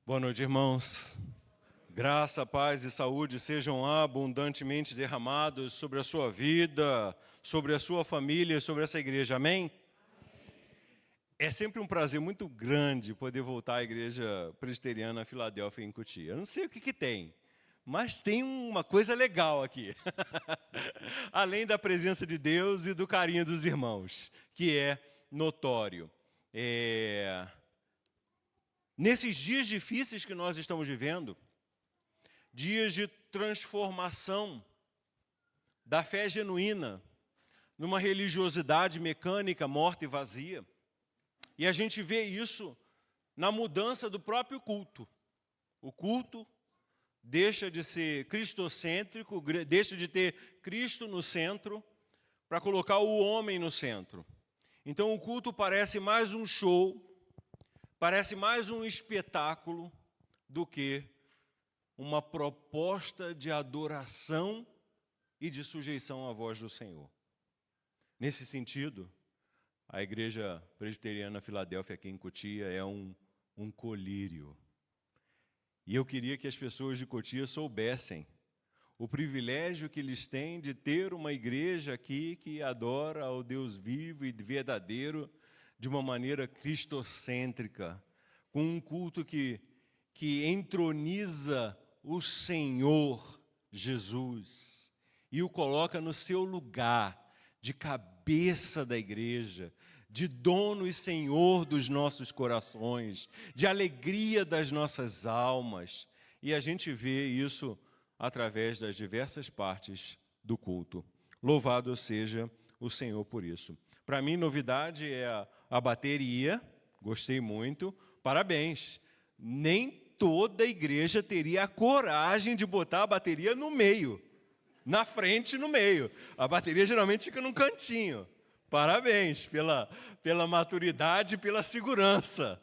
Boa noite, irmãos. Graça, paz e saúde sejam abundantemente derramados sobre a sua vida, sobre a sua família, sobre essa igreja. Amém? É sempre um prazer muito grande poder voltar à Igreja Presbiteriana Filadélfia em Cotia. Eu não sei o que tem, mas tem uma coisa legal aqui. Além da presença de Deus e do carinho dos irmãos, que é notório. Nesses dias difíceis que nós estamos vivendo, dias de transformação da fé genuína numa religiosidade mecânica, morta e vazia. E a gente vê isso na mudança do próprio culto. O culto deixa de ser cristocêntrico, deixa de ter Cristo no centro, para colocar o homem no centro. Então o culto parece mais um show, parece mais um espetáculo do que uma proposta de adoração e de sujeição à voz do Senhor. Nesse sentido, a Igreja Presbiteriana Filadélfia aqui em Cotia é um colírio. E eu queria que as pessoas de Cotia soubessem o privilégio que eles têm de ter uma igreja aqui que adora ao Deus vivo e verdadeiro de uma maneira cristocêntrica, com um culto que entroniza o Senhor Jesus e o coloca no seu lugar de cabeça da igreja, de dono e senhor dos nossos corações, de alegria das nossas almas. E a gente vê isso através das diversas partes do culto. Louvado seja o Senhor por isso. Para mim, novidade é a bateria, gostei muito, parabéns. Nem toda igreja teria a coragem de botar a bateria no meio, na frente e no meio. A bateria geralmente fica num cantinho. Parabéns pela maturidade e pela segurança.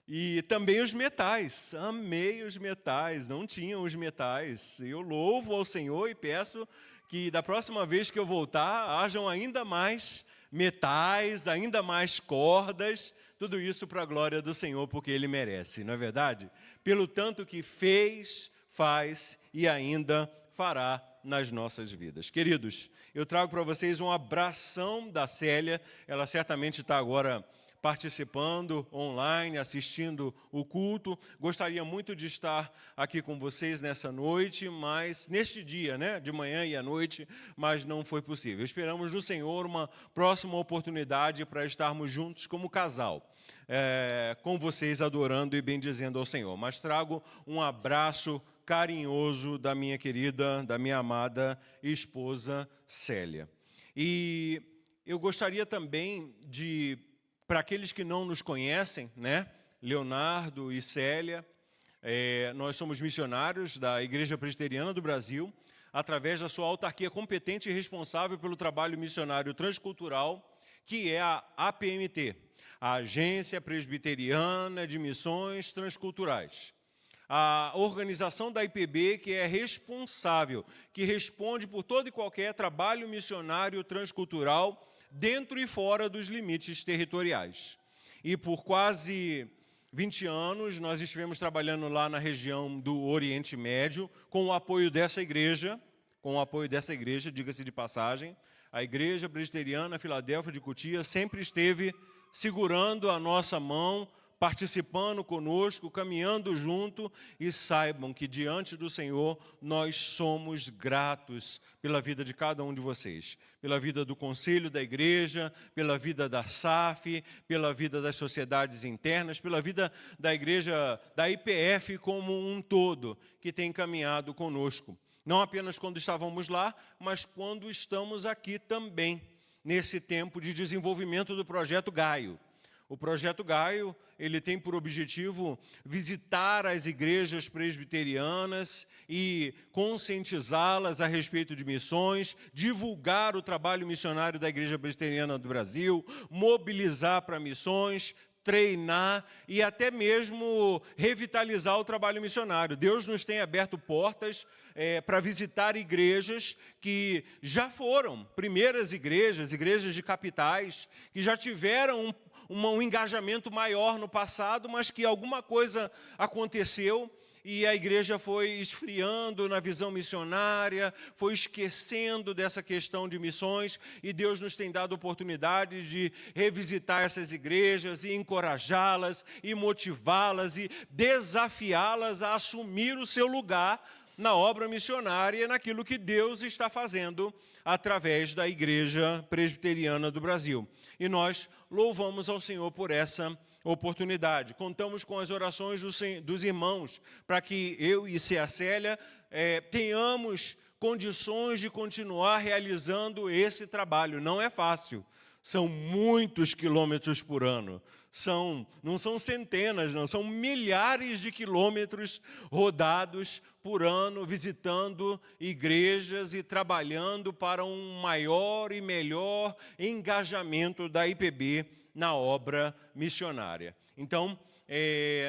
E também os metais, amei os metais, não tinham os metais. Eu louvo ao Senhor e peço que da próxima vez que eu voltar, hajam ainda mais metais, ainda mais cordas, tudo isso para a glória do Senhor, porque Ele merece, não é verdade? Pelo tanto que fez, faz e ainda fará nas nossas vidas. Queridos, eu trago para vocês um abração da Célia, ela certamente está agora participando online, assistindo o culto. Gostaria muito de estar aqui com vocês nessa noite, mas neste dia, de manhã e à noite, mas não foi possível. Esperamos no Senhor uma próxima oportunidade para estarmos juntos como casal, com vocês adorando e bendizendo ao Senhor. Mas trago um abraço carinhoso da minha querida, da minha amada esposa Célia. E eu gostaria também de, para aqueles que não nos conhecem, Leonardo e Célia, nós somos missionários da Igreja Presbiteriana do Brasil, através da sua autarquia competente e responsável pelo trabalho missionário transcultural, que é a APMT, a Agência Presbiteriana de Missões Transculturais. A organização da IPB, que é responsável, que responde por todo e qualquer trabalho missionário transcultural dentro e fora dos limites territoriais. E por quase 20 anos, nós estivemos trabalhando lá na região do Oriente Médio, com o apoio dessa igreja, diga-se de passagem. A Igreja Presbiteriana Filadélfia de Cotia sempre esteve segurando a nossa mão, participando conosco, caminhando junto, e saibam que diante do Senhor nós somos gratos pela vida de cada um de vocês, pela vida do Conselho da Igreja, pela vida da SAF, pela vida das sociedades internas, pela vida da Igreja, da IPF como um todo, que tem caminhado conosco. Não apenas quando estávamos lá, mas quando estamos aqui também, nesse tempo de desenvolvimento do Projeto Gaio. O Projeto Gaio, ele tem por objetivo visitar as igrejas presbiterianas e conscientizá-las a respeito de missões, divulgar o trabalho missionário da Igreja Presbiteriana do Brasil, mobilizar para missões, treinar e até mesmo revitalizar o trabalho missionário. Deus nos tem aberto portas para visitar igrejas que já foram primeiras igrejas de capitais, que já tiveram um engajamento maior no passado, mas que alguma coisa aconteceu e a igreja foi esfriando na visão missionária, foi esquecendo dessa questão de missões, e Deus nos tem dado oportunidades de revisitar essas igrejas e encorajá-las e motivá-las e desafiá-las a assumir o seu lugar na obra missionária e naquilo que Deus está fazendo através da Igreja Presbiteriana do Brasil. E nós louvamos ao Senhor por essa oportunidade. Contamos com as orações dos irmãos para que eu e Cia Célia tenhamos condições de continuar realizando esse trabalho. Não é fácil. São muitos quilômetros por ano. Não são centenas, não, são milhares de quilômetros rodados por ano, visitando igrejas e trabalhando para um maior e melhor engajamento da IPB na obra missionária. Então,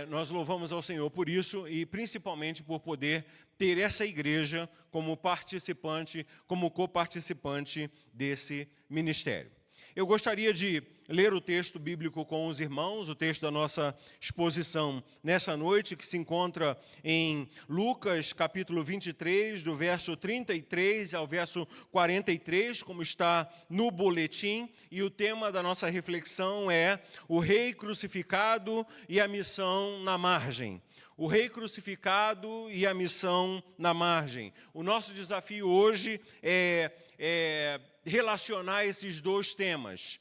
nós louvamos ao Senhor por isso e principalmente por poder ter essa igreja como participante, como coparticipante desse ministério. Eu gostaria de ler o texto bíblico com os irmãos, o texto da nossa exposição nessa noite, que se encontra em Lucas, capítulo 23, do verso 33 ao verso 43, como está no boletim, e o tema da nossa reflexão é o Rei crucificado e a missão na margem. O Rei crucificado e a missão na margem. O nosso desafio hoje é relacionar esses dois temas.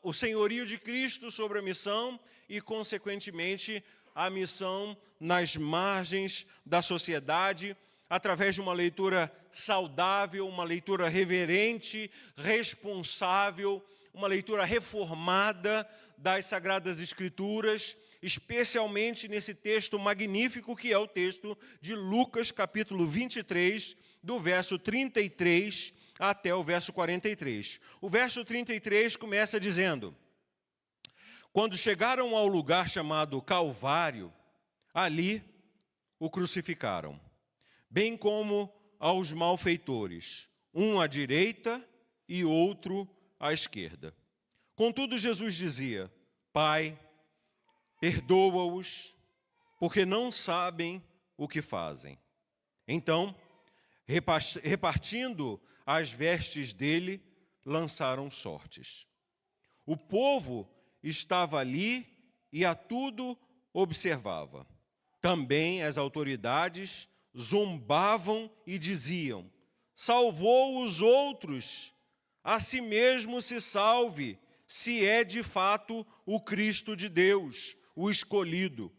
O senhorio de Cristo sobre a missão e, consequentemente, a missão nas margens da sociedade, através de uma leitura saudável, uma leitura reverente, responsável, uma leitura reformada das Sagradas Escrituras, especialmente nesse texto magnífico que é o texto de Lucas, capítulo 23, do verso 33 até o verso 43. O verso 33 começa dizendo: quando chegaram ao lugar chamado Calvário, ali o crucificaram, bem como aos malfeitores, um à direita e outro à esquerda. Contudo, Jesus dizia: Pai, perdoa-os, porque não sabem o que fazem. Então, repartindo as vestes dele, lançaram sortes. O povo estava ali e a tudo observava. Também as autoridades zombavam e diziam: salvou os outros, a si mesmo se salve, se é de fato o Cristo de Deus, o escolhido.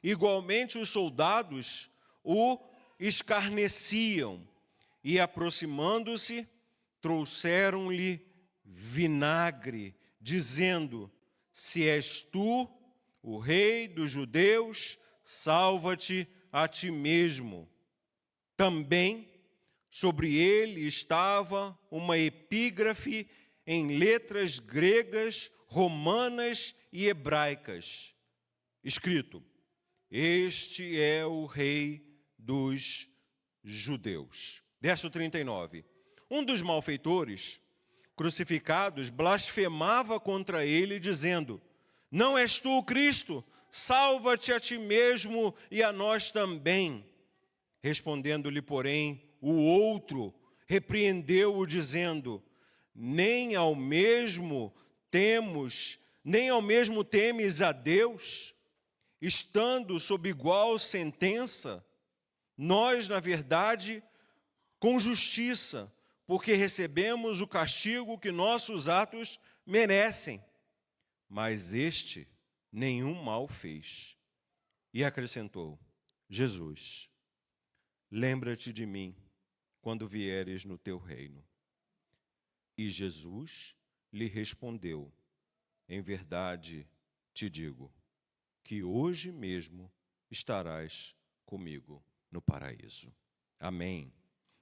Igualmente os soldados o escarneciam e, aproximando-se, trouxeram-lhe vinagre, dizendo: se és tu, o rei dos judeus, salva-te a ti mesmo. Também sobre ele estava uma epígrafe em letras gregas, romanas e hebraicas, escrito: este é o rei dos judeus. Verso 39. Um dos malfeitores crucificados blasfemava contra ele, dizendo: não és tu o Cristo? Salva-te a ti mesmo e a nós também. Respondendo-lhe, porém, o outro repreendeu-o, dizendo: nem ao mesmo temes a Deus, estando sob igual sentença? Nós, na verdade, com justiça, porque recebemos o castigo que nossos atos merecem. Mas este nenhum mal fez. E acrescentou: Jesus, lembra-te de mim quando vieres no teu reino. E Jesus lhe respondeu: em verdade te digo, que hoje mesmo estarás comigo no paraíso. Amém.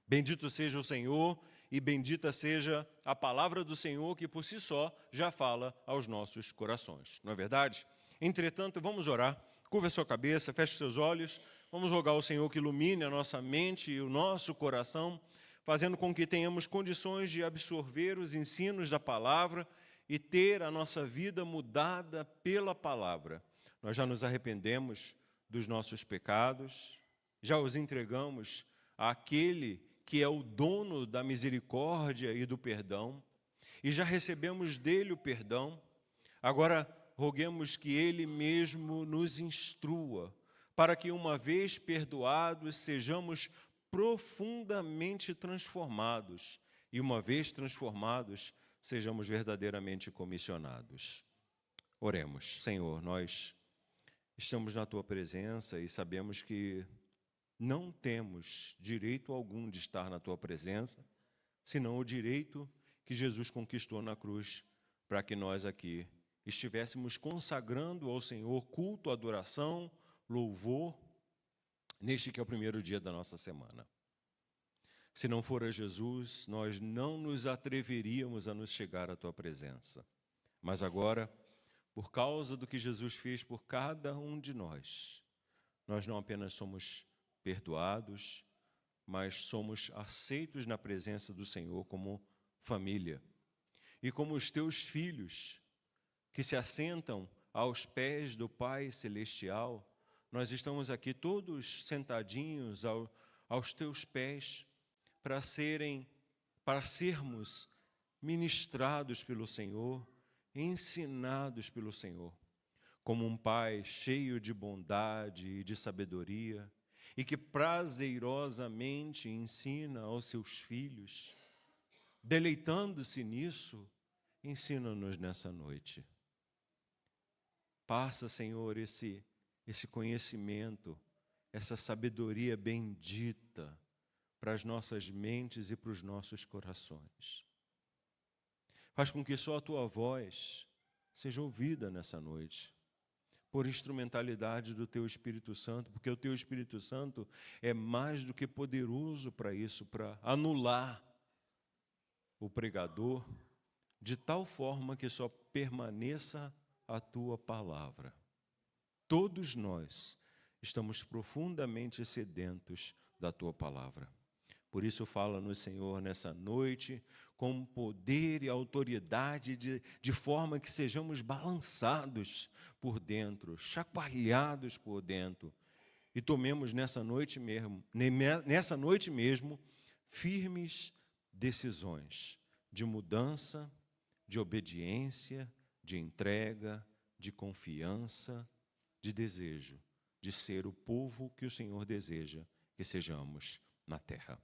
Bendito seja o Senhor e bendita seja a palavra do Senhor, que por si só já fala aos nossos corações. Não é verdade? Entretanto, vamos orar. Curva a sua cabeça, feche seus olhos. Vamos rogar ao Senhor que ilumine a nossa mente e o nosso coração, fazendo com que tenhamos condições de absorver os ensinos da palavra e ter a nossa vida mudada pela palavra. Nós já nos arrependemos dos nossos pecados, já os entregamos àquele que é o dono da misericórdia e do perdão, e já recebemos dele o perdão. Agora, roguemos que ele mesmo nos instrua, para que, uma vez perdoados, sejamos profundamente transformados, e uma vez transformados, sejamos verdadeiramente comissionados. Oremos. Senhor, nós estamos na Tua presença e sabemos que não temos direito algum de estar na Tua presença, senão o direito que Jesus conquistou na cruz, para que nós aqui estivéssemos consagrando ao Senhor culto, adoração, louvor, neste que é o primeiro dia da nossa semana. Se não fora Jesus, nós não nos atreveríamos a nos chegar à Tua presença. Mas agora, por causa do que Jesus fez por cada um de nós não apenas somos perdoados, mas somos aceitos na presença do Senhor como família. E como os Teus filhos, que se assentam aos pés do Pai Celestial, nós estamos aqui todos sentadinhos aos Teus pés, para sermos ministrados pelo Senhor, ensinados pelo Senhor, como um pai cheio de bondade e de sabedoria, e que prazerosamente ensina aos seus filhos, deleitando-se nisso, ensina-nos nessa noite. Passa, Senhor, esse conhecimento, essa sabedoria bendita para as nossas mentes e para os nossos corações. Faz com que só a Tua voz seja ouvida nessa noite, por instrumentalidade do Teu Espírito Santo, porque o Teu Espírito Santo é mais do que poderoso para isso, para anular o pregador, de tal forma que só permaneça a Tua palavra. Todos nós estamos profundamente sedentos da Tua palavra. Por isso fala-nos, Senhor, nessa noite, com poder e autoridade, de forma que sejamos balançados por dentro, chacoalhados por dentro, e tomemos nessa noite mesmo firmes decisões de mudança, de obediência, de entrega, de confiança, de desejo, de ser o povo que o Senhor deseja que sejamos na terra,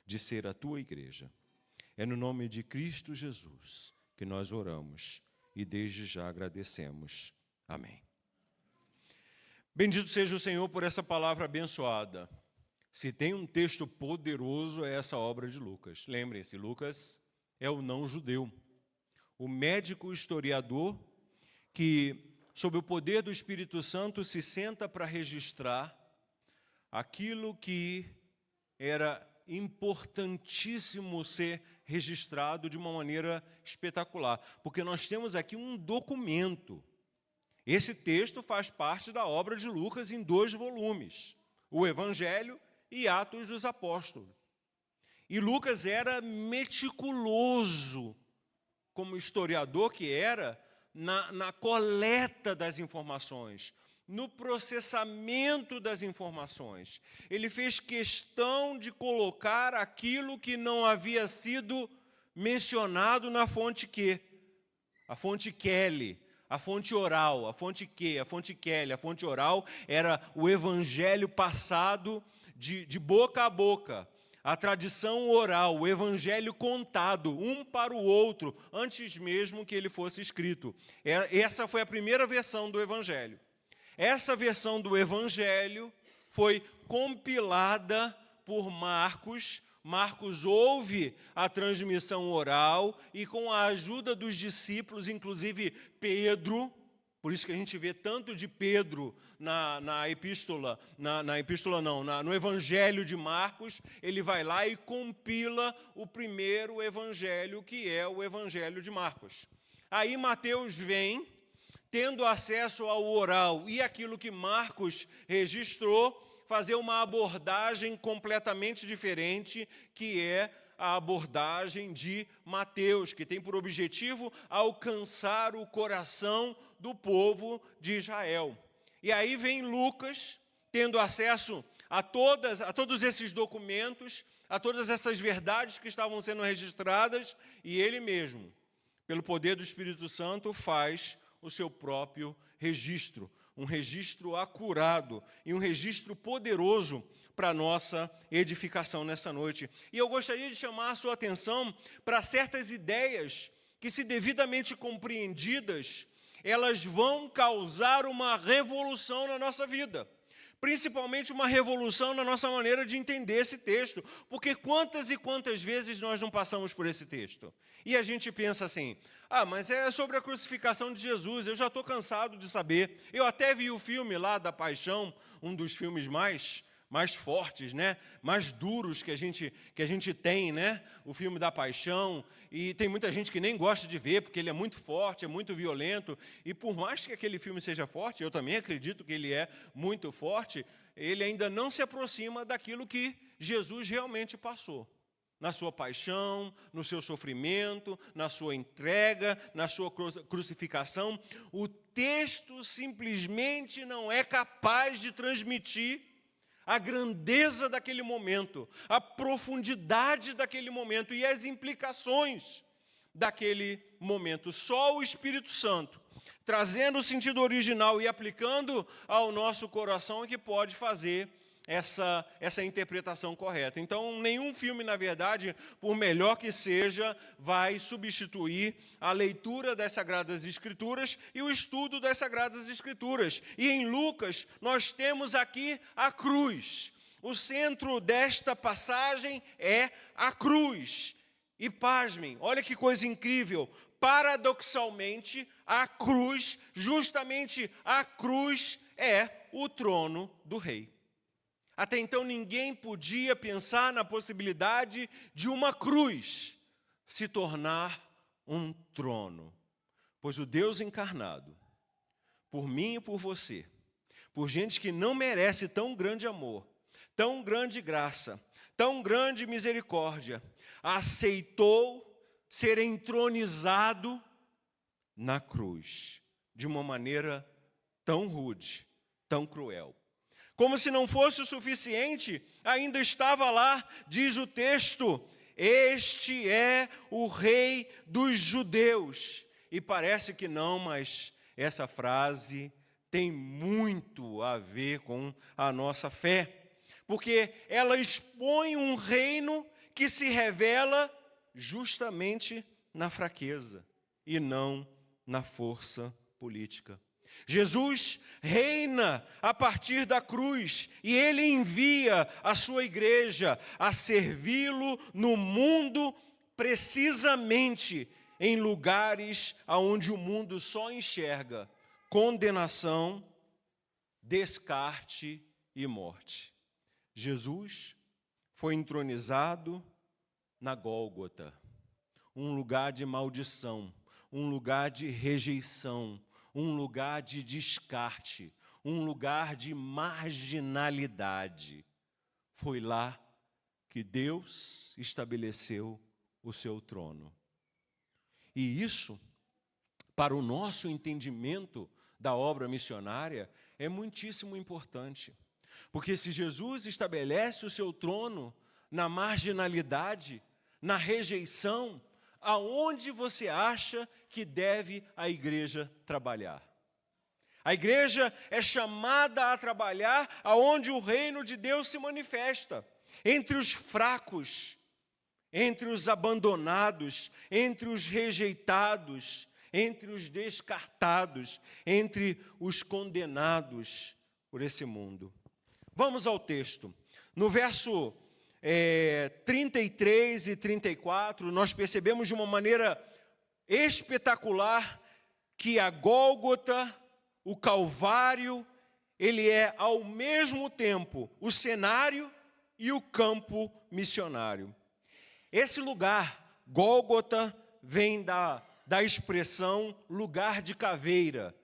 de ser a Tua igreja. É no nome de Cristo Jesus que nós oramos e desde já agradecemos. Amém. Bendito seja o Senhor por essa palavra abençoada. Se tem um texto poderoso, é essa obra de Lucas. Lembrem-se, Lucas é o não-judeu, o médico historiador que, sob o poder do Espírito Santo, se senta para registrar aquilo que era importantíssimo ser registrado de uma maneira espetacular, porque nós temos aqui um documento. Esse texto faz parte da obra de Lucas em 2 volumes, o Evangelho e Atos dos Apóstolos. E Lucas era meticuloso, como historiador que era, na coleta das informações, no processamento das informações. Ele fez questão de colocar aquilo que não havia sido mencionado na fonte Q, a fonte Kelly, a fonte oral, a fonte Q, a fonte Kelly, a fonte oral era o evangelho passado de boca a boca, a tradição oral, o evangelho contado, um para o outro, antes mesmo que ele fosse escrito. Essa foi a primeira versão do evangelho. Essa versão do Evangelho foi compilada por Marcos. Marcos ouve a transmissão oral e, com a ajuda dos discípulos, inclusive Pedro, por isso que a gente vê tanto de Pedro no Evangelho de Marcos, ele vai lá e compila o primeiro Evangelho, que é o Evangelho de Marcos. Aí Mateus vem, tendo acesso ao oral e aquilo que Marcos registrou, fazer uma abordagem completamente diferente, que é a abordagem de Mateus, que tem por objetivo alcançar o coração do povo de Israel. E aí vem Lucas, tendo acesso a todos esses documentos, a todas essas verdades que estavam sendo registradas, e ele mesmo, pelo poder do Espírito Santo, faz o seu próprio registro, um registro acurado e um registro poderoso para a nossa edificação nessa noite. E eu gostaria de chamar a sua atenção para certas ideias que, se devidamente compreendidas, elas vão causar uma revolução na nossa vida. Principalmente uma revolução na nossa maneira de entender esse texto. Porque quantas e quantas vezes nós não passamos por esse texto? E a gente pensa assim, mas é sobre a crucificação de Jesus, eu já estou cansado de saber. Eu até vi o filme lá da Paixão, um dos filmes mais fortes, né? Mais duros que a gente tem, né? O filme da Paixão, e tem muita gente que nem gosta de ver, porque ele é muito forte, é muito violento, e por mais que aquele filme seja forte, eu também acredito que ele é muito forte, ele ainda não se aproxima daquilo que Jesus realmente passou. Na sua paixão, no seu sofrimento, na sua entrega, na sua crucificação, o texto simplesmente não é capaz de transmitir a grandeza daquele momento, a profundidade daquele momento e as implicações daquele momento. Só o Espírito Santo, trazendo o sentido original e aplicando ao nosso coração, é que pode fazer essa interpretação correta. Então, nenhum filme, na verdade, por melhor que seja, vai substituir a leitura das Sagradas Escrituras e o estudo das Sagradas Escrituras. E em Lucas, nós temos aqui a cruz. O centro desta passagem é a cruz. E pasmem, olha que coisa incrível, paradoxalmente, a cruz, justamente a cruz, é o trono do rei. Até então, ninguém podia pensar na possibilidade de uma cruz se tornar um trono. Pois o Deus encarnado, por mim e por você, por gente que não merece tão grande amor, tão grande graça, tão grande misericórdia, aceitou ser entronizado na cruz, de uma maneira tão rude, tão cruel. Como se não fosse o suficiente, ainda estava lá, diz o texto, este é o rei dos judeus. E parece que não, mas essa frase tem muito a ver com a nossa fé. Porque ela expõe um reino que se revela justamente na fraqueza e não na força política. Jesus reina a partir da cruz e ele envia a sua igreja a servi-lo no mundo, precisamente em lugares onde o mundo só enxerga condenação, descarte e morte. Jesus foi entronizado na Gólgota, um lugar de maldição, um lugar de rejeição, um lugar de descarte, um lugar de marginalidade. Foi lá que Deus estabeleceu o seu trono. E isso, para o nosso entendimento da obra missionária, é muitíssimo importante. Porque se Jesus estabelece o seu trono na marginalidade, na rejeição, aonde você acha que deve a igreja trabalhar? A igreja é chamada a trabalhar aonde o reino de Deus se manifesta, entre os fracos, entre os abandonados, entre os rejeitados, entre os descartados, entre os condenados por esse mundo. Vamos ao texto. No verso 33 e 34, nós percebemos de uma maneira espetacular que a Gólgota, o Calvário, ele é ao mesmo tempo o cenário e o campo missionário. Esse lugar, Gólgota, vem da expressão lugar de caveira,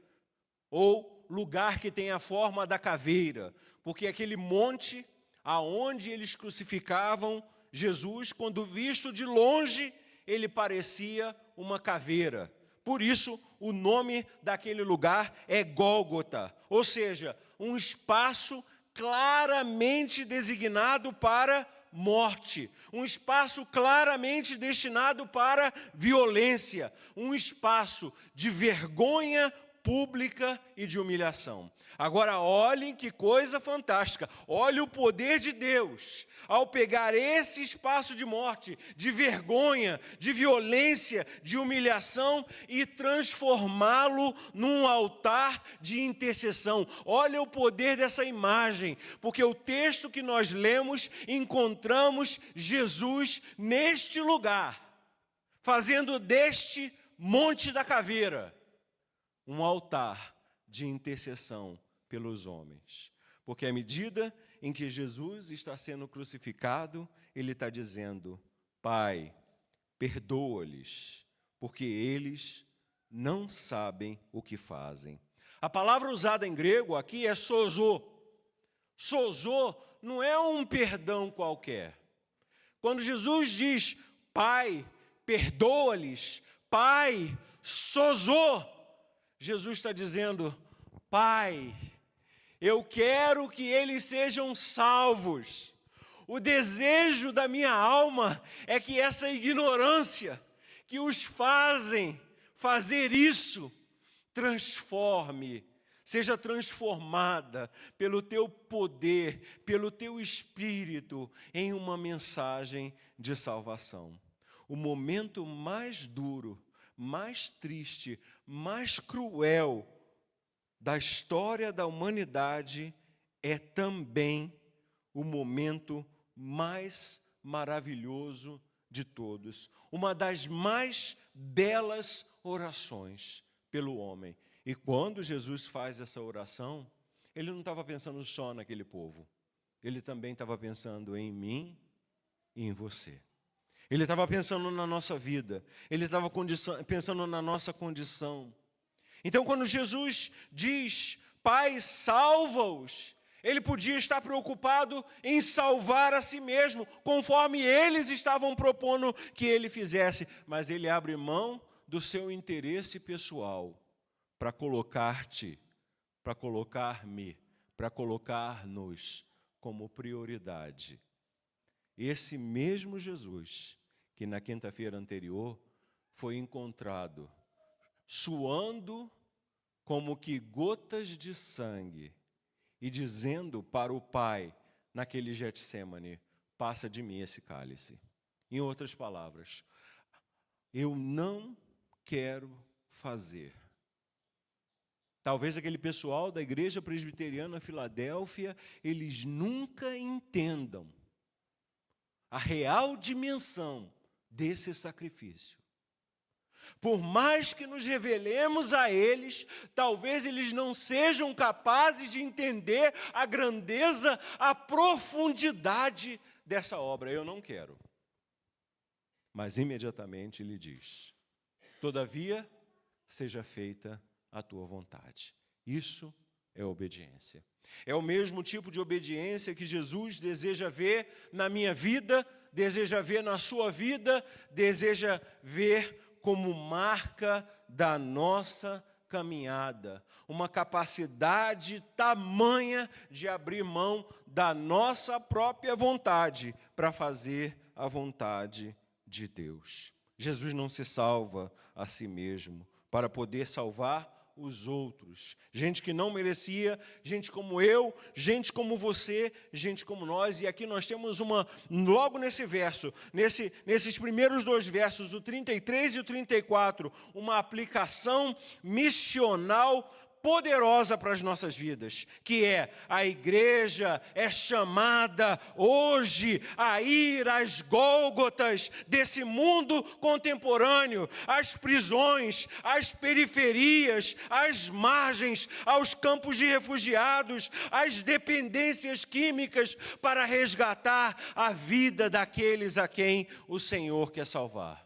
ou lugar que tem a forma da caveira, porque aquele monte aonde eles crucificavam Jesus, quando visto de longe, ele parecia uma caveira. Por isso, o nome daquele lugar é Gólgota, ou seja, um espaço claramente designado para morte, um espaço claramente destinado para violência, um espaço de vergonha pública e de humilhação. Agora olhem que coisa fantástica, olhe o poder de Deus, ao pegar esse espaço de morte, de vergonha, de violência, de humilhação e transformá-lo num altar de intercessão. Olha o poder dessa imagem, porque o texto que nós lemos, encontramos Jesus neste lugar, fazendo deste Monte da Caveira um altar de intercessão pelos homens. Porque à medida em que Jesus está sendo crucificado, ele está dizendo: Pai, perdoa-lhes, porque eles não sabem o que fazem. A palavra usada em grego aqui é sozo. Sozo não é um perdão qualquer. Quando Jesus diz, Pai, perdoa-lhes, Pai, sozo, Jesus está dizendo, Pai, eu quero que eles sejam salvos. O desejo da minha alma é que essa ignorância que os fazem fazer isso, seja transformada pelo teu poder, pelo teu espírito, em uma mensagem de salvação. O momento mais duro, mais triste, mais cruel da história da humanidade é também o momento mais maravilhoso de todos, uma das mais belas orações pelo homem. E quando Jesus faz essa oração, ele não estava pensando só naquele povo, ele também estava pensando em mim e em você. Ele estava pensando na nossa vida, ele estava pensando na nossa condição. Então, quando Jesus diz, Pai, salva-os, ele podia estar preocupado em salvar a si mesmo, conforme eles estavam propondo que ele fizesse. Mas ele abre mão do seu interesse pessoal para colocar-te, para colocar-me, para colocar-nos como prioridade. Esse mesmo Jesus, que na quinta-feira anterior foi encontrado suando como que gotas de sangue e dizendo para o Pai, naquele Getsêmani, passa de mim esse cálice. Em outras palavras, eu não quero fazer. Talvez aquele pessoal da Igreja Presbiteriana Filadélfia, eles nunca entendam a real dimensão desse sacrifício. Por mais que nos revelemos a eles, talvez eles não sejam capazes de entender a grandeza, a profundidade dessa obra. Eu não quero. Mas imediatamente ele diz, todavia, seja feita a tua vontade. Isso é obediência. É o mesmo tipo de obediência que Jesus deseja ver na minha vida, deseja ver na sua vida, deseja ver como marca da nossa caminhada. Uma capacidade tamanha de abrir mão da nossa própria vontade para fazer a vontade de Deus. Jesus não se salva a si mesmo para poder salvar os outros, gente que não merecia, gente como eu, gente como você, gente como nós. E aqui nós temos logo nesse verso, nesses primeiros dois versos, o 33 e o 34, uma aplicação missional poderosa para as nossas vidas, que é a igreja é chamada hoje a ir às Gólgotas desse mundo contemporâneo, às prisões, às periferias, às margens, aos campos de refugiados, às dependências químicas, para resgatar a vida daqueles a quem o Senhor quer salvar.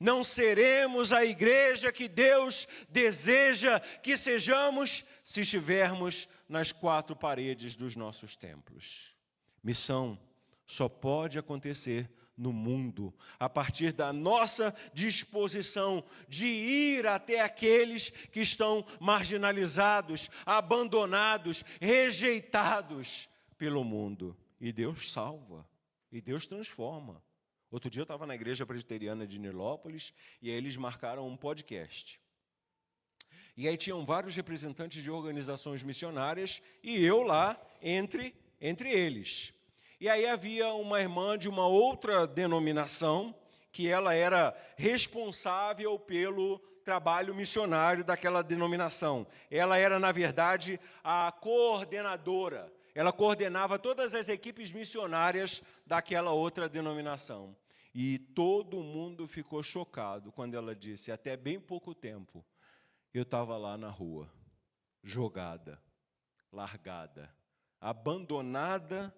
Não seremos a igreja que Deus deseja que sejamos se estivermos nas quatro paredes dos nossos templos. Missão só pode acontecer no mundo, a partir da nossa disposição de ir até aqueles que estão marginalizados, abandonados, rejeitados pelo mundo. E Deus salva, e Deus transforma. Outro dia eu estava na igreja presbiteriana de Nilópolis, e aí eles marcaram um podcast. E aí tinham vários representantes de organizações missionárias, e eu lá entre eles. E aí havia uma irmã de uma outra denominação, que ela era responsável pelo trabalho missionário daquela denominação. Ela era, na verdade, a coordenadora. Ela coordenava todas as equipes missionárias daquela outra denominação. E todo mundo ficou chocado quando ela disse, até bem pouco tempo, eu estava lá na rua, jogada, largada, abandonada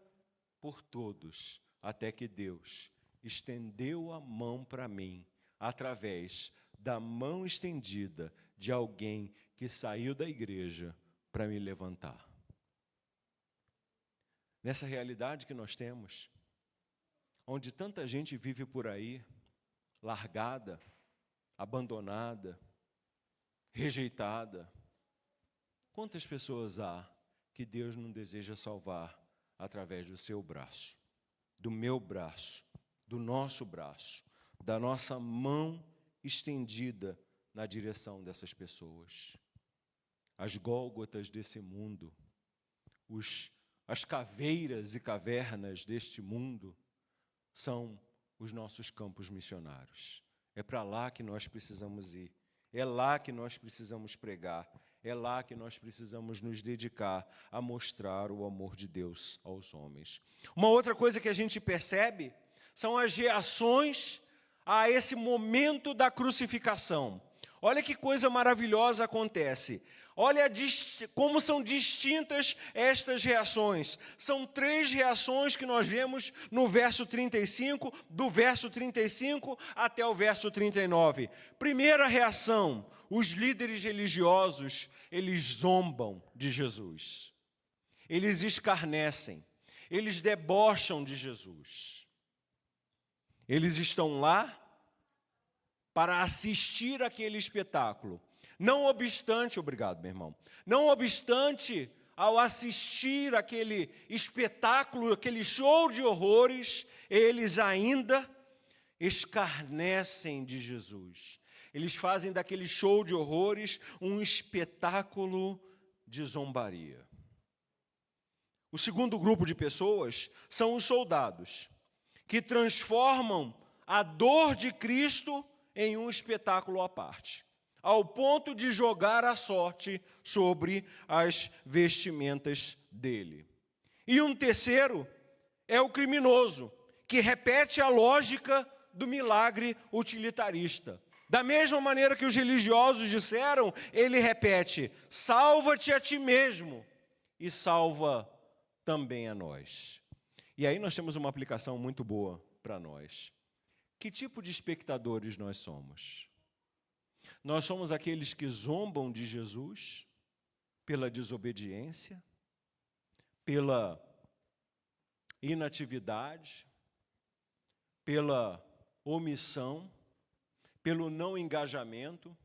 por todos, até que Deus estendeu a mão para mim, através da mão estendida de alguém que saiu da igreja para me levantar. Nessa realidade que nós temos, onde tanta gente vive por aí, largada, abandonada, rejeitada, quantas pessoas há que Deus não deseja salvar através do seu braço, do meu braço, do nosso braço, da nossa mão estendida na direção dessas pessoas? As Gólgotas desse mundo, as caveiras e cavernas deste mundo, são os nossos campos missionários. É para lá que nós precisamos ir. É lá que nós precisamos pregar. É lá que nós precisamos nos dedicar a mostrar o amor de Deus aos homens. Uma outra coisa que a gente percebe são as reações a esse momento da crucificação. Olha que coisa maravilhosa acontece. Olha como são distintas estas reações. São 3 reações que nós vemos no verso 35, do verso 35 até o verso 39. Primeira reação, os líderes religiosos, eles zombam de Jesus. Eles escarnecem, eles debocham de Jesus. Eles estão lá para assistir aquele espetáculo. Não obstante, obrigado, meu irmão, não obstante, ao assistir aquele espetáculo, aquele show de horrores, eles ainda escarnecem de Jesus. Eles fazem daquele show de horrores um espetáculo de zombaria. O segundo grupo de pessoas são os soldados, que transformam a dor de Cristo em um espetáculo à parte, ao ponto de jogar a sorte sobre as vestimentas dele. E um terceiro é o criminoso, que repete a lógica do milagre utilitarista. Da mesma maneira que os religiosos disseram, ele repete, salva-te a ti mesmo e salva também a nós. E aí nós temos uma aplicação muito boa para nós. Que tipo de espectadores nós somos? Nós somos aqueles que zombam de Jesus pela desobediência, pela inatividade, pela omissão, pelo não engajamento,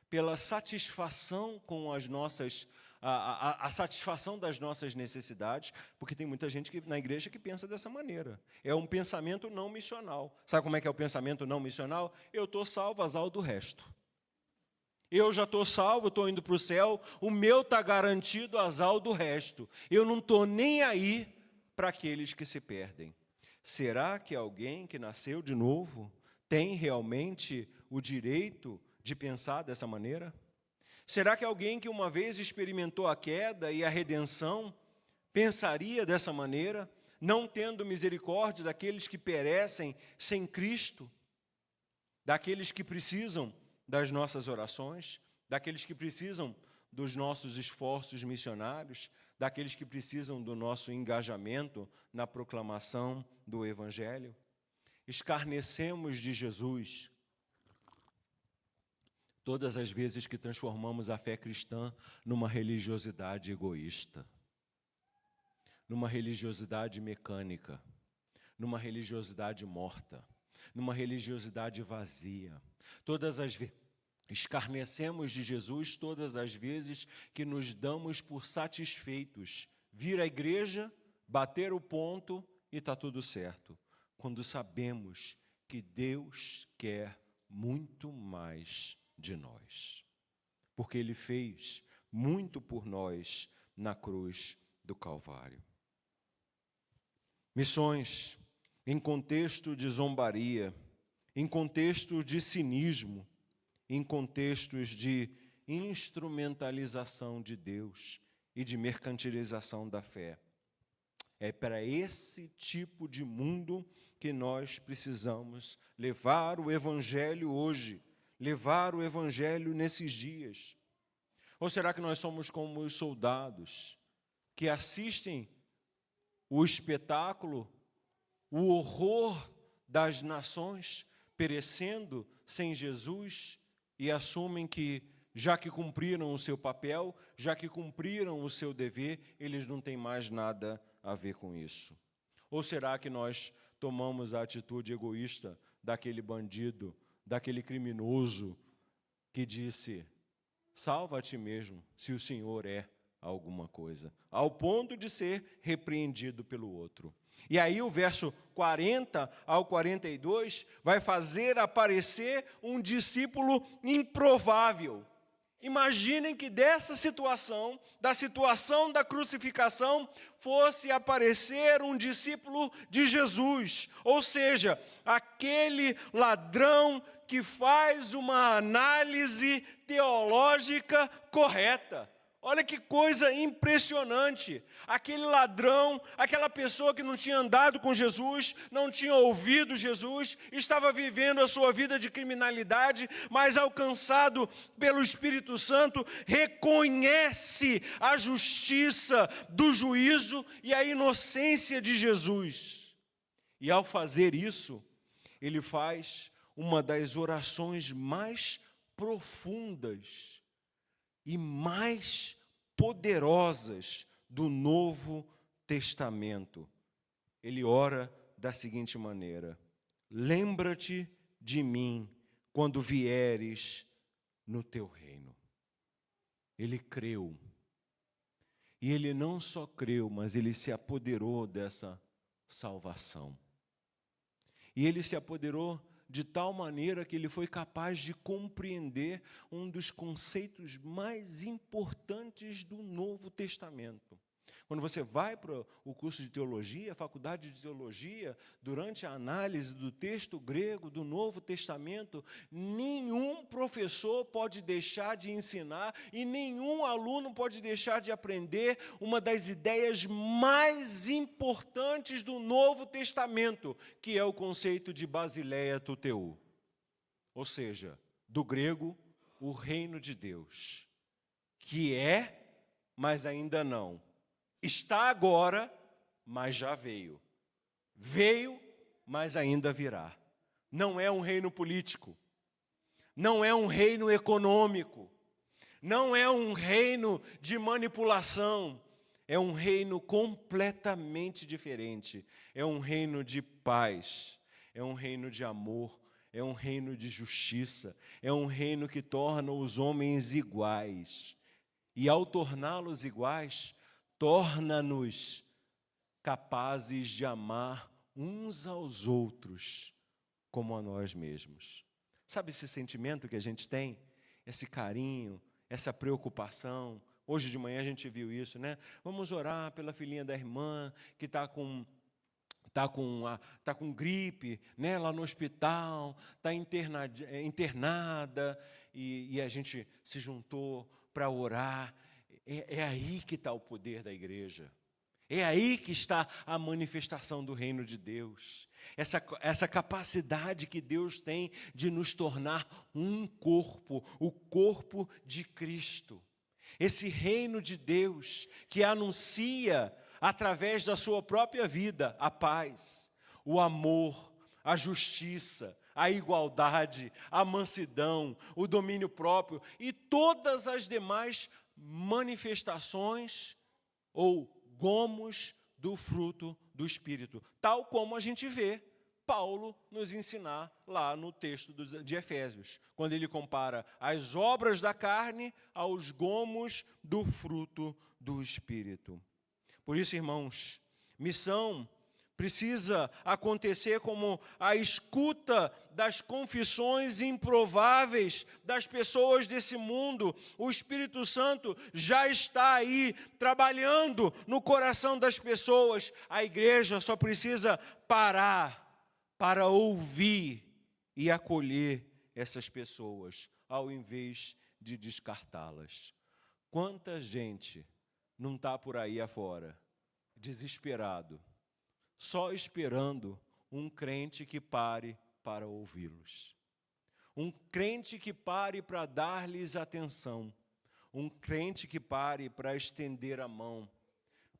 pela satisfação com as nossas, a satisfação das nossas necessidades, porque tem muita gente na igreja que pensa dessa maneira. É um pensamento não missional. Sabe como é que é o pensamento não missional? Eu estou salvo, azar do resto. Eu já estou salvo, estou indo para o céu, o meu está garantido, azar do resto. Eu não estou nem aí para aqueles que se perdem. Será que alguém que nasceu de novo tem realmente o direito de pensar dessa maneira? Será que alguém que uma vez experimentou a queda e a redenção pensaria dessa maneira, não tendo misericórdia daqueles que perecem sem Cristo, daqueles que precisam das nossas orações, daqueles que precisam dos nossos esforços missionários, daqueles que precisam do nosso engajamento na proclamação do Evangelho? Escarnecemos de Jesus todas as vezes que transformamos a fé cristã numa religiosidade egoísta, numa religiosidade mecânica, numa religiosidade morta, numa religiosidade vazia. Todas as vezes escarnecemos de Jesus, todas as vezes que nos damos por satisfeitos. Vir à igreja, bater o ponto e está tudo certo. Quando sabemos que Deus quer muito mais de nós. Porque Ele fez muito por nós na cruz do Calvário. Missões em contexto de zombaria, em contexto de cinismo, em contextos de instrumentalização de Deus e de mercantilização da fé. É para esse tipo de mundo que nós precisamos levar o Evangelho hoje, levar o Evangelho nesses dias. Ou será que nós somos como os soldados que assistem o espetáculo, o horror das nações perecendo sem Jesus e assumem que, já que cumpriram o seu papel, já que cumpriram o seu dever, eles não têm mais nada a ver com isso? Ou será que nós tomamos a atitude egoísta daquele bandido, daquele criminoso que disse: salva a ti mesmo, se o Senhor é alguma coisa, ao ponto de ser repreendido pelo outro? E aí o verso 40 ao 42 vai fazer aparecer um discípulo improvável. Imaginem que dessa situação, da situação da crucificação, fosse aparecer um discípulo de Jesus, ou seja, aquele ladrão que faz uma análise teológica correta. Olha que coisa impressionante. Aquele ladrão, aquela pessoa que não tinha andado com Jesus, não tinha ouvido Jesus, estava vivendo a sua vida de criminalidade, mas alcançado pelo Espírito Santo, reconhece a justiça do juízo e a inocência de Jesus. E ao fazer isso, ele faz uma das orações mais profundas e mais poderosas do Novo Testamento. Ele ora da seguinte maneira: lembra-te de mim quando vieres no teu reino. Ele creu. E ele não só creu, mas ele se apoderou dessa salvação. E ele se apoderou de tal maneira que ele foi capaz de compreender um dos conceitos mais importantes do Novo Testamento. Quando você vai para o curso de teologia, a faculdade de teologia, durante a análise do texto grego do Novo Testamento, nenhum professor pode deixar de ensinar e nenhum aluno pode deixar de aprender uma das ideias mais importantes do Novo Testamento, que é o conceito de Basileia Tuteu. Ou seja, do grego, o reino de Deus, que é, mas ainda não. Está agora, mas já veio. Veio, mas ainda virá. Não é um reino político. Não é um reino econômico. Não é um reino de manipulação. É um reino completamente diferente. É um reino de paz. É um reino de amor. É um reino de justiça. É um reino que torna os homens iguais. E ao torná-los iguais, torna-nos capazes de amar uns aos outros como a nós mesmos. Sabe esse sentimento que a gente tem? Esse carinho, essa preocupação. Hoje de manhã a gente viu isso, né? Vamos orar pela filhinha da irmã que está com gripe, né, lá no hospital, está internada, e a gente se juntou para orar. É aí que está o poder da igreja. É aí que está a manifestação do reino de Deus. Essa capacidade que Deus tem de nos tornar um corpo, o corpo de Cristo. Esse reino de Deus que anuncia, através da sua própria vida, a paz, o amor, a justiça, a igualdade, a mansidão, o domínio próprio e todas as demais manifestações ou gomos do fruto do Espírito, tal como a gente vê Paulo nos ensinar lá no texto de Efésios, quando ele compara as obras da carne aos gomos do fruto do Espírito. Por isso, irmãos, missão precisa acontecer como a escuta das confissões improváveis das pessoas desse mundo. O Espírito Santo já está aí trabalhando no coração das pessoas. A igreja só precisa parar para ouvir e acolher essas pessoas, ao invés de descartá-las. Quanta gente não está por aí afora, desesperado, só esperando um crente que pare para ouvi-los. Um crente que pare para dar-lhes atenção. Um crente que pare para estender a mão,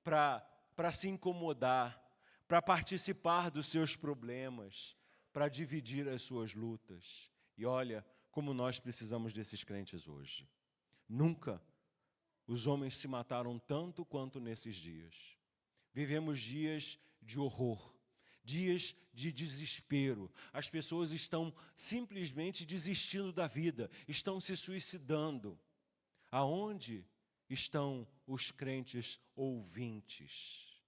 para se incomodar, para participar dos seus problemas, para dividir as suas lutas. E olha como nós precisamos desses crentes hoje. Nunca os homens se mataram tanto quanto nesses dias. Vivemos dias de horror, dias de desespero. As pessoas estão simplesmente desistindo da vida, estão se suicidando. Aonde estão os crentes ouvintes?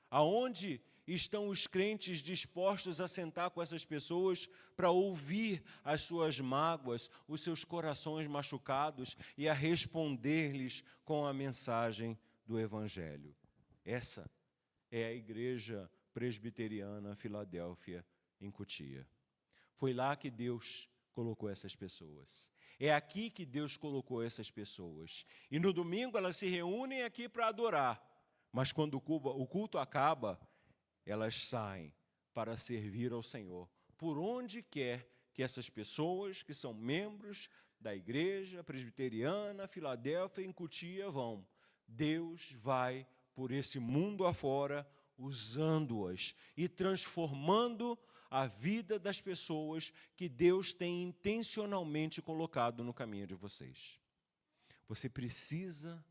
Aonde estão os crentes dispostos a sentar com essas pessoas para ouvir as suas mágoas, os seus corações machucados e a responder-lhes com a mensagem do Evangelho? Essa é a Igreja Presbiteriana Filadélfia, em Cotia. Foi lá que Deus colocou essas pessoas. É aqui que Deus colocou essas pessoas. E no domingo elas se reúnem aqui para adorar. Mas quando o culto acaba, elas saem para servir ao Senhor. Por onde quer que essas pessoas que são membros da Igreja Presbiteriana Filadélfia, em Cotia, vão, Deus vai por esse mundo afora, usando-as e transformando a vida das pessoas que Deus tem intencionalmente colocado no caminho de vocês. Você precisa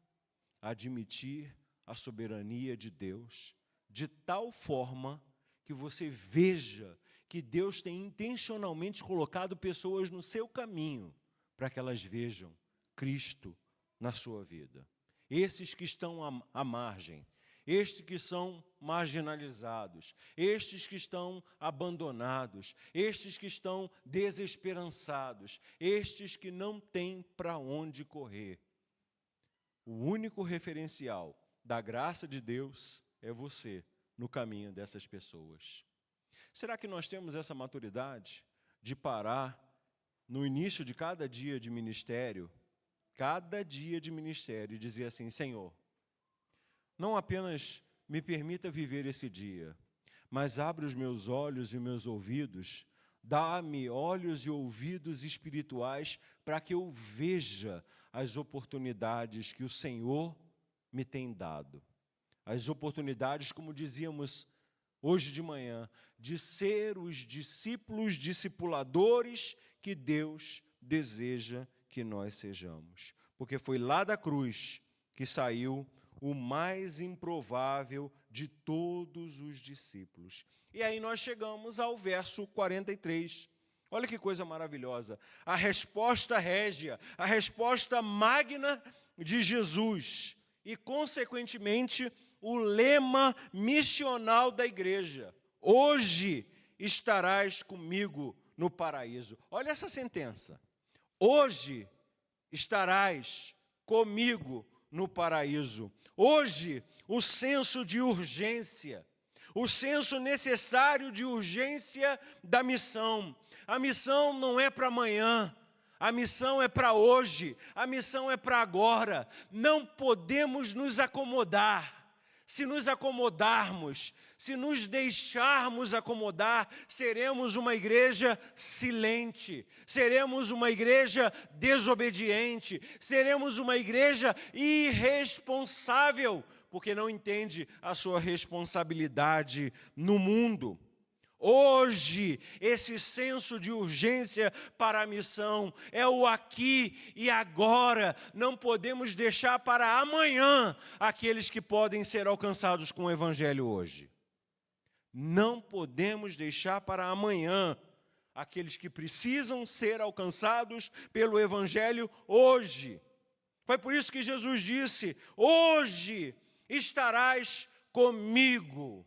admitir a soberania de Deus de tal forma que você veja que Deus tem intencionalmente colocado pessoas no seu caminho para que elas vejam Cristo na sua vida. Esses que estão à margem, estes que são marginalizados, estes que estão abandonados, estes que estão desesperançados, estes que não têm para onde correr. O único referencial da graça de Deus é você no caminho dessas pessoas. Será que nós temos essa maturidade de parar no início de cada dia de ministério, e dizer assim: Senhor, não apenas me permita viver esse dia, mas abre os meus olhos e os meus ouvidos, dá-me olhos e ouvidos espirituais para que eu veja as oportunidades que o Senhor me tem dado. As oportunidades, como dizíamos hoje de manhã, de ser os discípulos discipuladores que Deus deseja que nós sejamos. Porque foi lá da cruz que saiu o mais improvável de todos os discípulos. E aí nós chegamos ao verso 43. Olha que coisa maravilhosa. A resposta régia, a resposta magna de Jesus e, consequentemente, o lema missional da igreja. Hoje estarás comigo no paraíso. Olha essa sentença. Hoje estarás comigo no paraíso. Hoje, o senso de urgência, o senso necessário de urgência da missão. A missão não é para amanhã, a missão é para hoje, a missão é para agora. Não podemos nos acomodar. Se nos acomodarmos, se nos deixarmos acomodar, seremos uma igreja silente, seremos uma igreja desobediente, seremos uma igreja irresponsável, porque não entende a sua responsabilidade no mundo. Hoje, esse senso de urgência para a missão é o aqui e agora. Não podemos deixar para amanhã aqueles que podem ser alcançados com o Evangelho hoje. Não podemos deixar para amanhã aqueles que precisam ser alcançados pelo Evangelho hoje. Foi por isso que Jesus disse: hoje estarás comigo.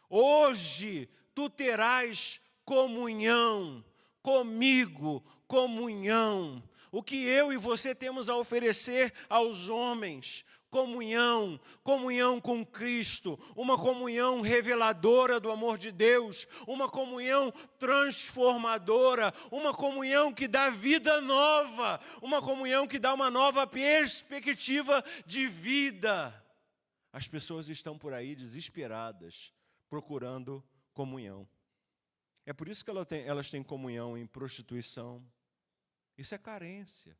Hoje tu terás comunhão comigo, comunhão. O que eu e você temos a oferecer aos homens? Comunhão, comunhão com Cristo, uma comunhão reveladora do amor de Deus, uma comunhão transformadora, uma comunhão que dá vida nova, uma comunhão que dá uma nova perspectiva de vida. As pessoas estão por aí desesperadas, procurando comunhão. É por isso que elas têm comunhão em prostituição. Isso é carência.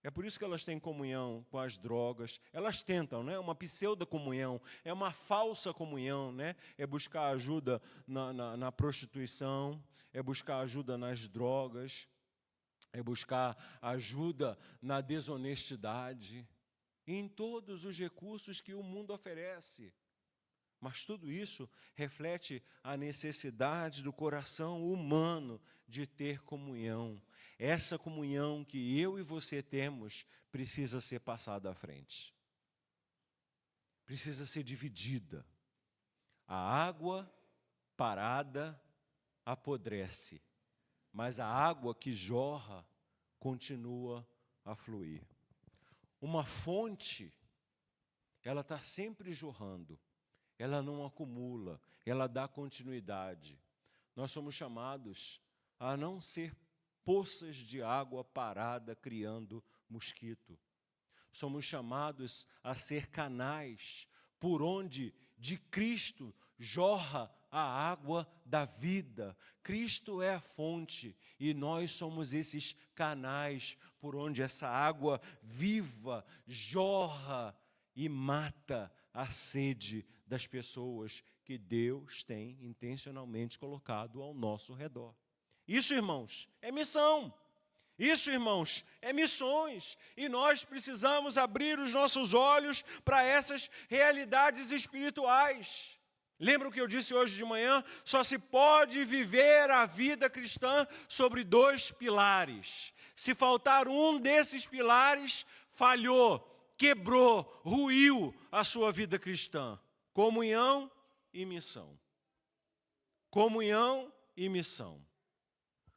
É por isso que elas têm comunhão com as drogas. Elas tentam, né? Uma pseudo-comunhão, é uma falsa comunhão, né? É buscar ajuda na prostituição, é buscar ajuda nas drogas, é buscar ajuda na desonestidade, e em todos os recursos que o mundo oferece. Mas tudo isso reflete a necessidade do coração humano de ter comunhão. Essa comunhão que eu e você temos precisa ser passada à frente. Precisa ser dividida. A água parada apodrece, mas a água que jorra continua a fluir. Uma fonte, ela está sempre jorrando. Ela não acumula, ela dá continuidade. Nós somos chamados a não ser poças de água parada criando mosquito. Somos chamados a ser canais por onde de Cristo jorra a água da vida. Cristo é a fonte e nós somos esses canais por onde essa água viva jorra e mata a sede das pessoas que Deus tem intencionalmente colocado ao nosso redor. Isso, irmãos, é missão. Isso, irmãos, é missões. E nós precisamos abrir os nossos olhos para essas realidades espirituais. Lembra o que eu disse hoje de manhã? Só se pode viver a vida cristã sobre 2 pilares. Se faltar um desses pilares, falhou, quebrou, ruiu a sua vida cristã. Comunhão e missão. Comunhão e missão.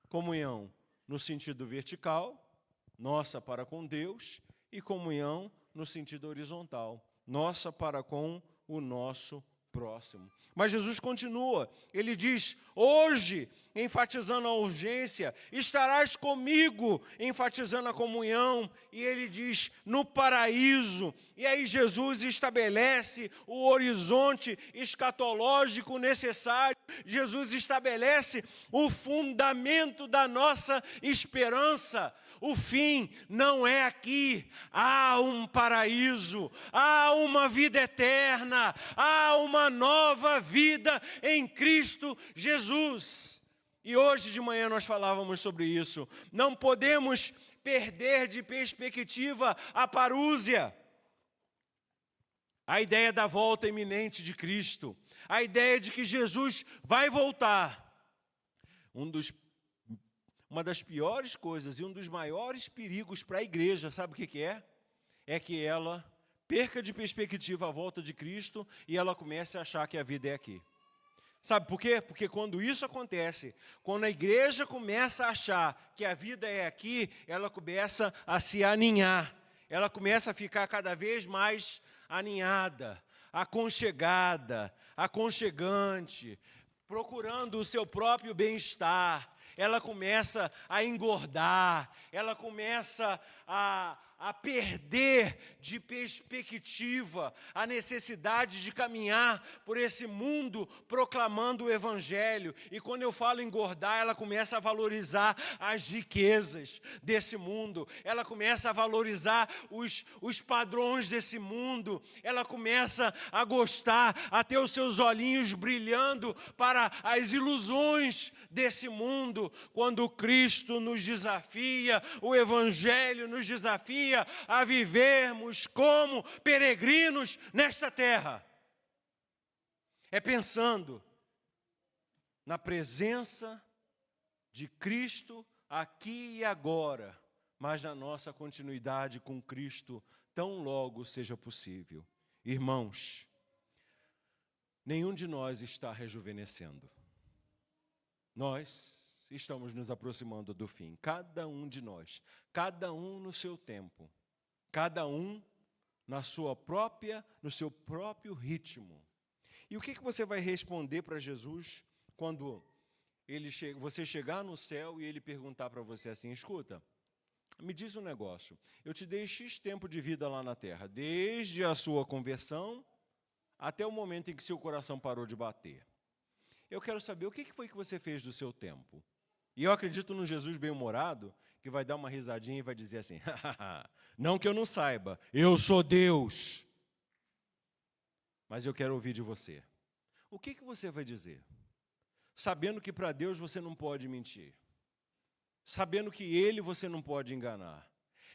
Comunhão no sentido vertical, nossa para com Deus, e comunhão no sentido horizontal, nossa para com o nosso próximo. Mas Jesus continua, ele diz: hoje, enfatizando a urgência, estarás comigo, enfatizando a comunhão, e ele diz, no paraíso. E aí Jesus estabelece o horizonte escatológico necessário, Jesus estabelece o fundamento da nossa esperança. O fim não é aqui, há um paraíso, há uma vida eterna, há uma nova vida em Cristo Jesus. E hoje de manhã nós falávamos sobre isso. Não podemos perder de perspectiva a parúzia, a ideia da volta iminente de Cristo, a ideia de que Jesus vai voltar. Uma das piores coisas e um dos maiores perigos para a igreja, sabe o que é? É que ela perca de perspectiva a volta de Cristo e ela comece a achar que a vida é aqui. Sabe por quê? Porque quando isso acontece, quando a igreja começa a achar que a vida é aqui, ela começa a se aninhar, ela começa a ficar cada vez mais aninhada, aconchegada, aconchegante, procurando o seu próprio bem-estar. Ela começa a engordar, ela começa a perder de perspectiva a necessidade de caminhar por esse mundo proclamando o Evangelho. E quando eu falo engordar, ela começa a valorizar as riquezas desse mundo, ela começa a valorizar os padrões desse mundo, ela começa a gostar, a ter os seus olhinhos brilhando para as ilusões desse mundo, quando Cristo nos desafia, o Evangelho nos desafia a vivermos como peregrinos nesta terra. É pensando na presença de Cristo aqui e agora, mas na nossa continuidade com Cristo, tão logo seja possível. Irmãos, nenhum de nós está rejuvenescendo. Nós estamos nos aproximando do fim, cada um de nós, cada um no seu tempo, cada um no seu próprio ritmo. E o que você vai responder para Jesus quando você chegar no céu e ele perguntar para você assim: escuta, me diz um negócio, eu te dei X tempo de vida lá na terra, desde a sua conversão até o momento em que seu coração parou de bater. Eu quero saber o que foi que você fez do seu tempo. E eu acredito num Jesus bem-humorado que vai dar uma risadinha e vai dizer assim: não que eu não saiba, eu sou Deus. Mas eu quero ouvir de você. O que você vai dizer? Sabendo que para Deus você não pode mentir. Sabendo que Ele você não pode enganar.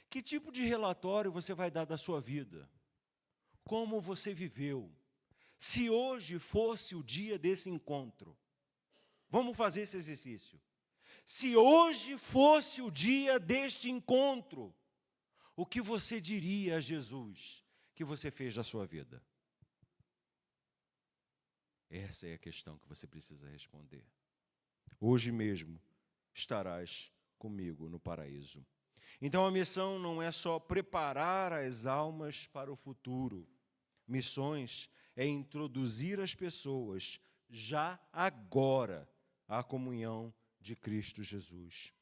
Que tipo de relatório você vai dar da sua vida? Como você viveu? Se hoje fosse o dia desse encontro, vamos fazer esse exercício. Se hoje fosse o dia deste encontro, o que você diria a Jesus que você fez da sua vida? Essa é a questão que você precisa responder. Hoje mesmo estarás comigo no paraíso. Então a missão não é só preparar as almas para o futuro. Missões é introduzir as pessoas já agora à comunhão de Cristo Jesus.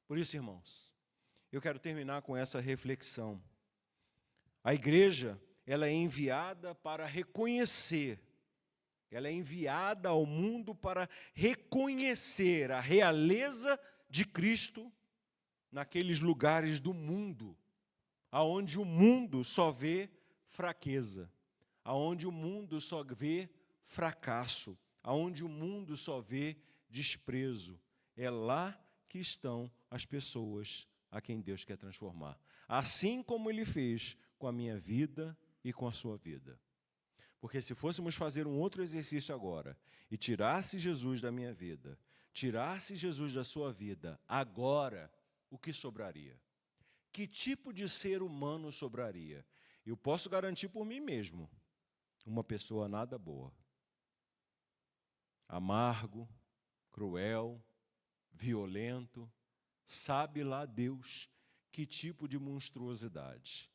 Por isso, irmãos, eu quero terminar com essa reflexão. A igreja, ela é enviada para reconhecer, ela é enviada ao mundo para reconhecer a realeza de Cristo naqueles lugares do mundo, aonde o mundo só vê fraqueza, aonde o mundo só vê fracasso, aonde o mundo só vê desprezo. É lá que estão as pessoas a quem Deus quer transformar. Assim como Ele fez com a minha vida e com a sua vida. Porque se fôssemos fazer um outro exercício agora, e tirasse Jesus da minha vida, tirasse Jesus da sua vida, agora, o que sobraria? Que tipo de ser humano sobraria? Eu posso garantir por mim mesmo, uma pessoa nada boa. Amargo, cruel, violento, sabe lá Deus que tipo de monstruosidade.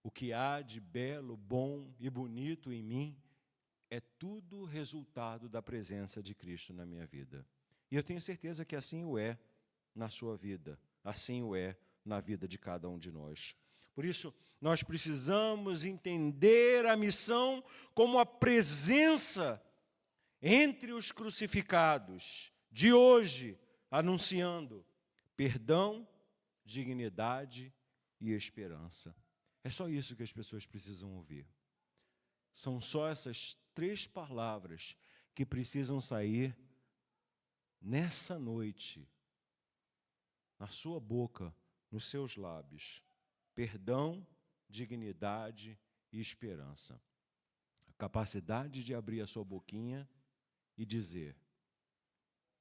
O que há de belo, bom e bonito em mim é tudo resultado da presença de Cristo na minha vida. E eu tenho certeza que assim o é na sua vida, assim o é na vida de cada um de nós. Por isso, nós precisamos entender a missão como a presença entre os crucificados de hoje, anunciando perdão, dignidade e esperança. É só isso que as pessoas precisam ouvir. São só essas 3 palavras que precisam sair nessa noite, na sua boca, nos seus lábios. Perdão, dignidade e esperança. A capacidade de abrir a sua boquinha e dizer: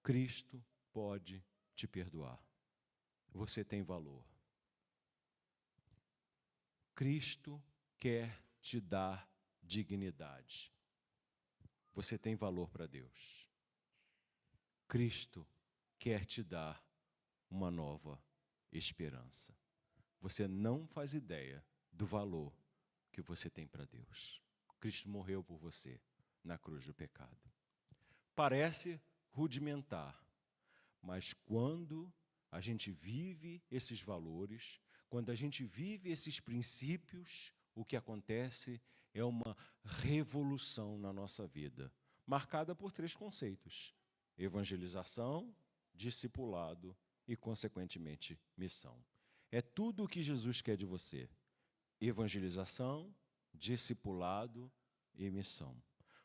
Cristo pode te perdoar. Você tem valor. Cristo quer te dar dignidade. Você tem valor para Deus. Cristo quer te dar uma nova esperança. Você não faz ideia do valor que você tem para Deus. Cristo morreu por você na cruz do pecado. Parece rudimentar, mas quando a gente vive esses valores, quando a gente vive esses princípios, o que acontece é uma revolução na nossa vida, marcada por 3 conceitos: evangelização, discipulado e, consequentemente, missão. É tudo o que Jesus quer de você: evangelização, discipulado e missão.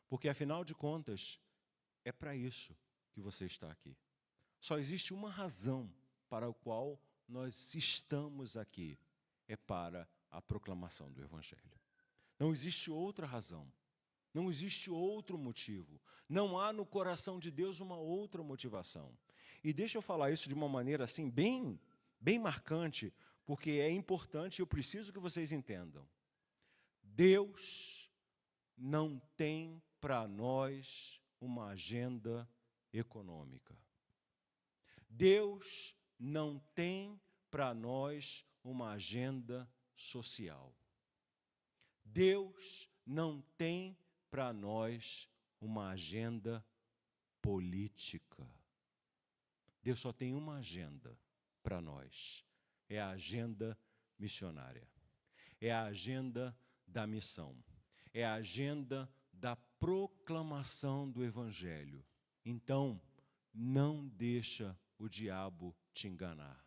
Porque, afinal de contas, é para isso que você está aqui. Só existe uma razão para a qual nós estamos aqui: é para a proclamação do Evangelho. Não existe outra razão. Não existe outro motivo. Não há no coração de Deus uma outra motivação. E deixa eu falar isso de uma maneira assim bem marcante, porque é importante e eu preciso que vocês entendam. Deus não tem para nós uma agenda econômica. Deus não tem para nós uma agenda social. Deus não tem para nós uma agenda política. Deus só tem uma agenda para nós. É a agenda missionária. É a agenda da missão. É a agenda da proclamação do Evangelho. Então, não deixa o diabo te enganar.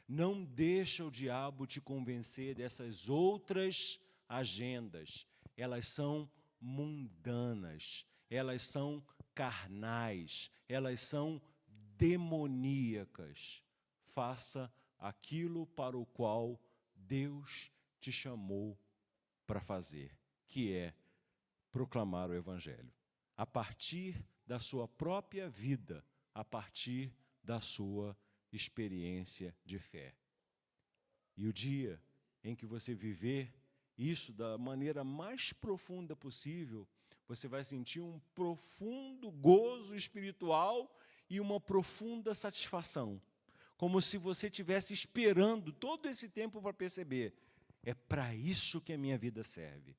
Não deixa o diabo te convencer dessas outras agendas. Elas são mundanas, elas são carnais, elas são demoníacas. Faça aquilo para o qual Deus te chamou para fazer, que é proclamar o Evangelho, a partir da sua própria vida, a partir da sua experiência de fé. E o dia em que você viver isso da maneira mais profunda possível, você vai sentir um profundo gozo espiritual e uma profunda satisfação, como se você estivesse esperando todo esse tempo para perceber, é para isso que a minha vida serve,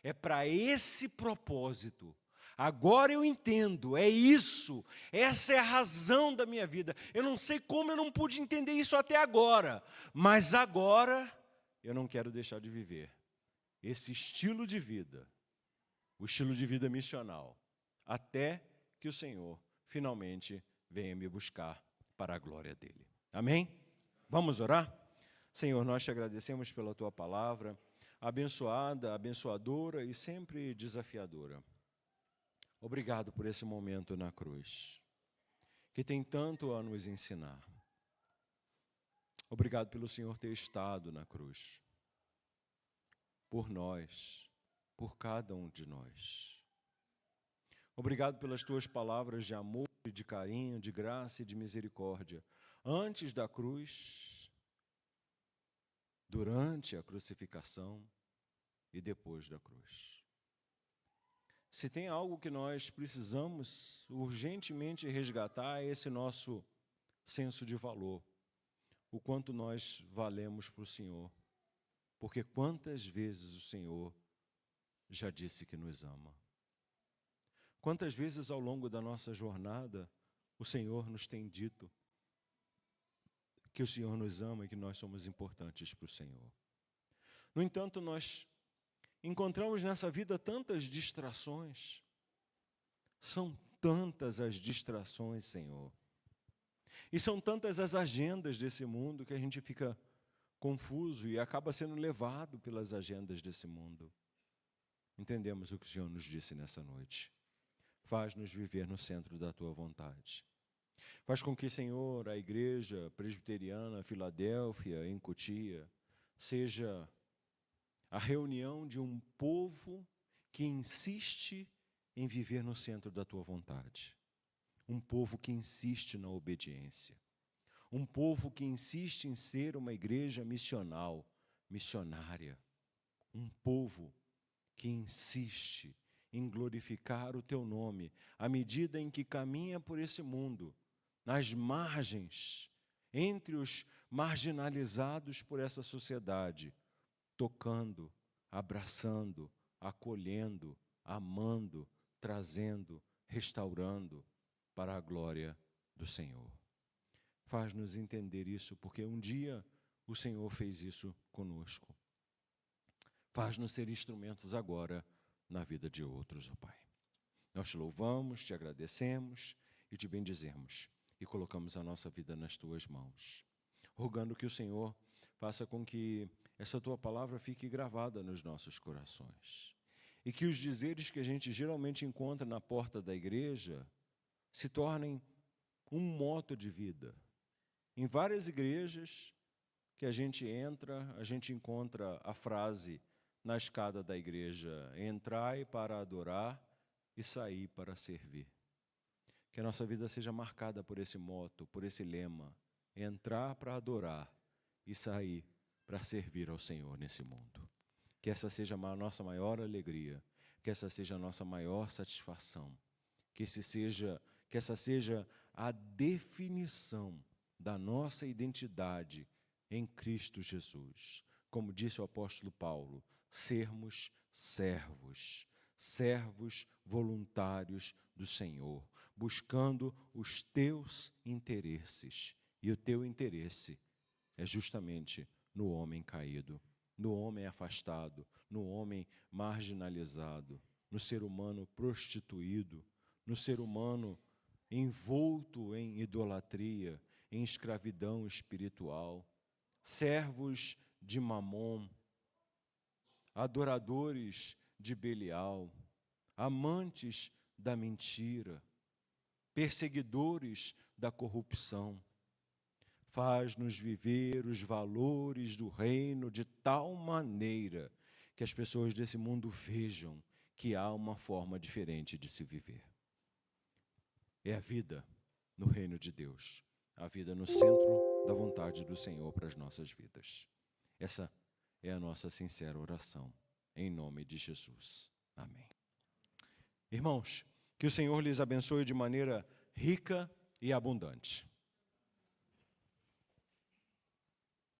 é para esse propósito. Agora eu entendo, é isso, essa é a razão da minha vida. Eu não sei como eu não pude entender isso até agora, mas agora eu não quero deixar de viver esse estilo de vida, o estilo de vida missional, até que o Senhor finalmente venha me buscar para a glória dele. Amém? Vamos orar? Senhor, nós te agradecemos pela tua palavra, abençoada, abençoadora e sempre desafiadora. Obrigado por esse momento na cruz, que tem tanto a nos ensinar. Obrigado pelo Senhor ter estado na cruz, por nós, por cada um de nós. Obrigado pelas tuas palavras de amor, de carinho, de graça e de misericórdia, antes da cruz, durante a crucificação e depois da cruz. Se tem algo que nós precisamos urgentemente resgatar, é esse nosso senso de valor, o quanto nós valemos para o Senhor, porque quantas vezes o Senhor já disse que nos ama. Quantas vezes ao longo da nossa jornada o Senhor nos tem dito que o Senhor nos ama e que nós somos importantes para o Senhor. No entanto, nós encontramos nessa vida tantas distrações. São tantas as distrações, Senhor. E são tantas as agendas desse mundo que a gente fica confuso e acaba sendo levado pelas agendas desse mundo. Entendemos o que o Senhor nos disse nessa noite. Faz-nos viver no centro da tua vontade. Faz com que, Senhor, a igreja presbiteriana Filadélfia, em Cotia, seja a reunião de um povo que insiste em viver no centro da tua vontade. Um povo que insiste na obediência. Um povo que insiste em ser uma igreja missional, missionária. Um povo que insiste em glorificar o teu nome, à medida em que caminha por esse mundo, nas margens, entre os marginalizados por essa sociedade, tocando, abraçando, acolhendo, amando, trazendo, restaurando para a glória do Senhor. Faz-nos entender isso, porque um dia o Senhor fez isso conosco. Faz-nos ser instrumentos agora na vida de outros, ó Pai. Nós te louvamos, te agradecemos e te bendizemos e colocamos a nossa vida nas tuas mãos, rogando que o Senhor faça com que essa tua palavra fique gravada nos nossos corações e que os dizeres que a gente geralmente encontra na porta da igreja se tornem um moto de vida. Em várias igrejas que a gente entra, a gente encontra a frase: na escada da igreja: entrai para adorar e sair para servir. Que a nossa vida seja marcada por esse moto, por esse lema: entrar para adorar e sair para servir ao Senhor nesse mundo. Que essa seja a nossa maior alegria, que essa seja a nossa maior satisfação, que essa seja a definição da nossa identidade em Cristo Jesus. Como disse o apóstolo Paulo, sermos servos, servos voluntários do Senhor, buscando os teus interesses. E o teu interesse é justamente no homem caído, no homem afastado, no homem marginalizado, no ser humano prostituído, no ser humano envolto em idolatria, em escravidão espiritual, servos de Mamon, adoradores de Belial, amantes da mentira, perseguidores da corrupção. Faz-nos viver os valores do reino de tal maneira que as pessoas desse mundo vejam que há uma forma diferente de se viver. É a vida no reino de Deus, a vida no centro da vontade do Senhor para as nossas vidas. Essa é a nossa sincera oração, em nome de Jesus. Amém. Irmãos, que o Senhor lhes abençoe de maneira rica e abundante.